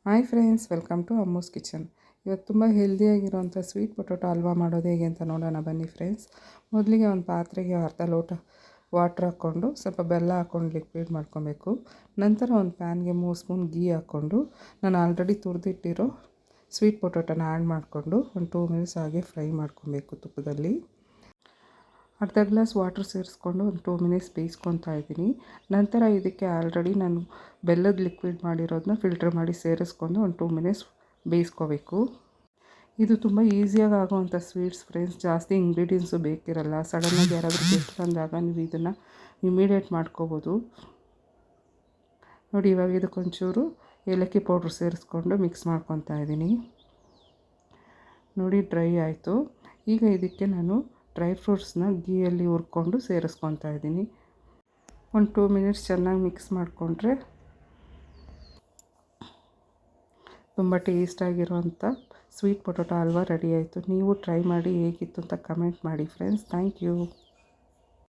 Hi friends, welcome to Ammu's kitchen. ಇವತ್ತು ತುಂಬ ಹೆಲ್ದಿಯಾಗಿರೋಂಥ sweet potato halwa ಮಾಡೋದು ಹೇಗೆ ಅಂತ ನೋಡೋಣ ಬನ್ನಿ ಫ್ರೆಂಡ್ಸ್. ಮೊದಲಿಗೆ ಒಂದು ಪಾತ್ರೆಗೆ ಅರ್ಧ ಲೋಟ ವಾಟ್ರ್ ಹಾಕ್ಕೊಂಡು ಸ್ವಲ್ಪ ಬೆಲ್ಲ ಹಾಕ್ಕೊಂಡು ಲಿಕ್ವಿಡ್ ಮಾಡ್ಕೊಬೇಕು. ನಂತರ ಒಂದು ಪ್ಯಾನ್ಗೆ 3 ಸ್ಪೂನ್ ಗೀ ಹಾಕ್ಕೊಂಡು ನಾನು ಆಲ್ರೆಡಿ ತುರಿದಿಟ್ಟಿರೋ ಸ್ವೀಟ್ ಪೊಟೊಟೊನ ಆ್ಯಡ್ ಮಾಡಿಕೊಂಡು ಒಂದು 2 ಮಿನಿಟ್ಸ್ ಹಾಗೆ ಫ್ರೈ ಮಾಡ್ಕೊಬೇಕು ತುಪ್ಪದಲ್ಲಿ. ಅರ್ಧ ಗ್ಲಾಸ್ ವಾಟ್ರ್ ಸೇರಿಸ್ಕೊಂಡು ಒಂದು 2 ಮಿನಿಟ್ಸ್ ಬೇಯಿಸ್ಕೊತಾ ಇದ್ದೀನಿ. ನಂತರ ಇದಕ್ಕೆ ಆಲ್ರೆಡಿ ನಾನು ಬೆಲ್ಲದ ಲಿಕ್ವಿಡ್ ಮಾಡಿರೋದನ್ನ ಫಿಲ್ಟರ್ ಮಾಡಿ ಸೇರಿಸ್ಕೊಂಡು ಒಂದು 2 ಮಿನಿಟ್ಸ್ ಬೇಯಿಸ್ಕೋಬೇಕು. ಇದು ತುಂಬ ಈಸಿಯಾಗಿ ಆಗೋವಂಥ ಸ್ವೀಟ್ಸ್ ಫ್ರೆಂಡ್ಸ್. ಜಾಸ್ತಿ ಇಂಗ್ರೀಡಿಯೆಂಟ್ಸು ಬೇಕಿರಲ್ಲ. ಸಡನ್ನಾಗಿ ಯಾರಾದರೂ ಗೆಸ್ಟ್ ಬಂದಾಗ ನೀವು ಇದನ್ನು ಇಮಿಡಿಯೇಟ್ ಮಾಡ್ಕೋಬೋದು. ನೋಡಿ, ಇವಾಗ ಇದಕ್ಕೊಂಚೂರು ಏಲಕ್ಕಿ ಪೌಡ್ರ್ ಸೇರಿಸ್ಕೊಂಡು ಮಿಕ್ಸ್ ಮಾಡ್ಕೊತಾ ಇದ್ದೀನಿ. ನೋಡಿ, ಡ್ರೈ ಆಯಿತು. ಈಗ ಇದಕ್ಕೆ ನಾನು ಡ್ರೈ ಫ್ರೂಟ್ಸ್ನ ಗೀಯಲ್ಲಿ ಹುರ್ಕೊಂಡು ಸೇರಿಸ್ಕೊತಾ ಇದ್ದೀನಿ. ಒಂದು 2 ಮಿನಿಟ್ಸ್ ಚೆನ್ನಾಗಿ ಮಿಕ್ಸ್ ಮಾಡಿಕೊಂಡ್ರೆ ತುಂಬ ಟೇಸ್ಟಾಗಿರೋಂಥ ಸ್ವೀಟ್ ಪೊಟೊಟೊ ಹಲ್ವಾ ರೆಡಿ ಆಯಿತು. ನೀವು ಟ್ರೈ ಮಾಡಿ ಹೇಗಿತ್ತು ಅಂತ ಕಮೆಂಟ್ ಮಾಡಿ ಫ್ರೆಂಡ್ಸ್. Thank you.